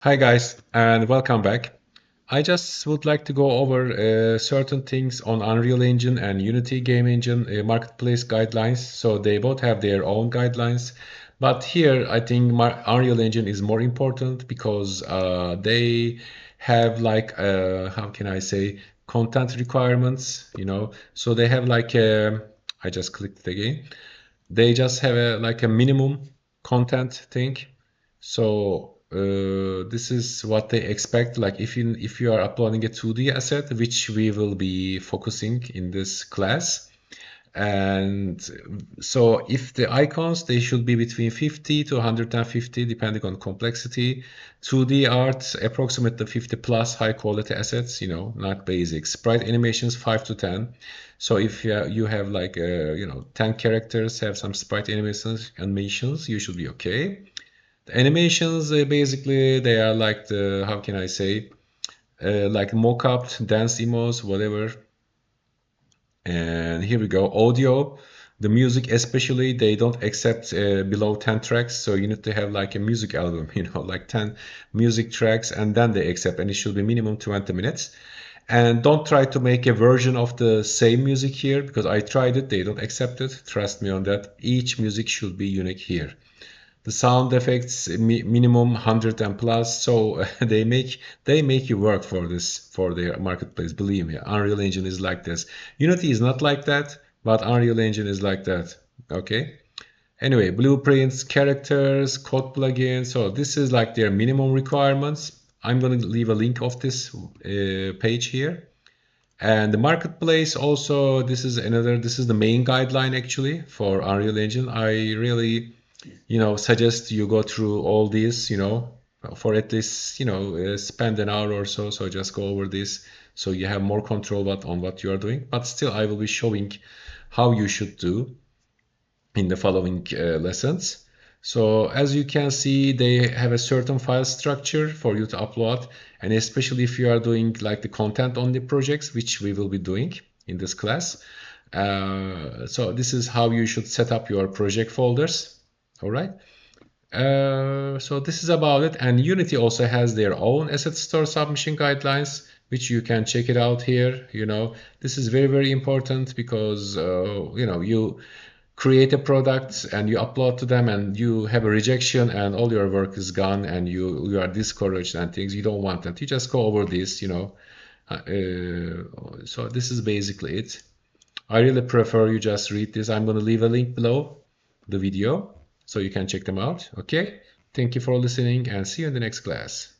Hi guys, and welcome back. I just would like to go over certain things on Unreal Engine and Unity Game Engine marketplace guidelines. So they both have their own guidelines, but here I think Unreal Engine is more important because they have like how can I say content requirements, So they have like I just clicked again. They just have like a minimum content thing. So this is what they expect. Like if you are uploading a 2D asset, which we will be focusing in this class, and so if the icons, they should be between 50 to 150 depending on complexity. 2D art approximately 50 plus high quality assets, not basic. Sprite animations 5 to 10. So if you have like 10 characters have some sprite animations, you should be okay. The animations, basically they are like the, how can I say, like mock-up dance emos, whatever. And here we go, audio. The music especially, they don't accept below 10 tracks, so you need to have like a music album, like 10 music tracks, and then they accept, and it should be minimum 20 minutes. And don't try to make a version of the same music here, because I tried it, they don't accept it. Trust me on that. Each music should be unique here. The sound effects minimum 100 and plus, so they make you work for this, for their marketplace. Believe me, Unreal Engine is like this. Unity is not like that, but Unreal Engine is like that. Okay, anyway, blueprints, characters, code plugins. So this is like their minimum requirements. I'm going to leave a link of this page here. And the marketplace also, this is the main guideline actually for Unreal Engine. I really suggest you go through all these, for at least, spend an hour or so. So just go over this so you have more control on what you are doing. But still, I will be showing how you should do in the following lessons. So as you can see, they have a certain file structure for you to upload, and especially if you are doing like the content on the projects, which we will be doing in this class. So this is how you should set up your project folders. All right. So this is about it. And Unity also has their own asset store submission guidelines, which you can check it out here. This is very, very important because, you create a product and you upload to them and you have a rejection and all your work is gone and you are discouraged and things. You don't want that. You just go over this. So this is basically it. I really prefer you just read this. I'm going to leave a link below the video so you can check them out. Okay, thank you for listening and see you in the next class.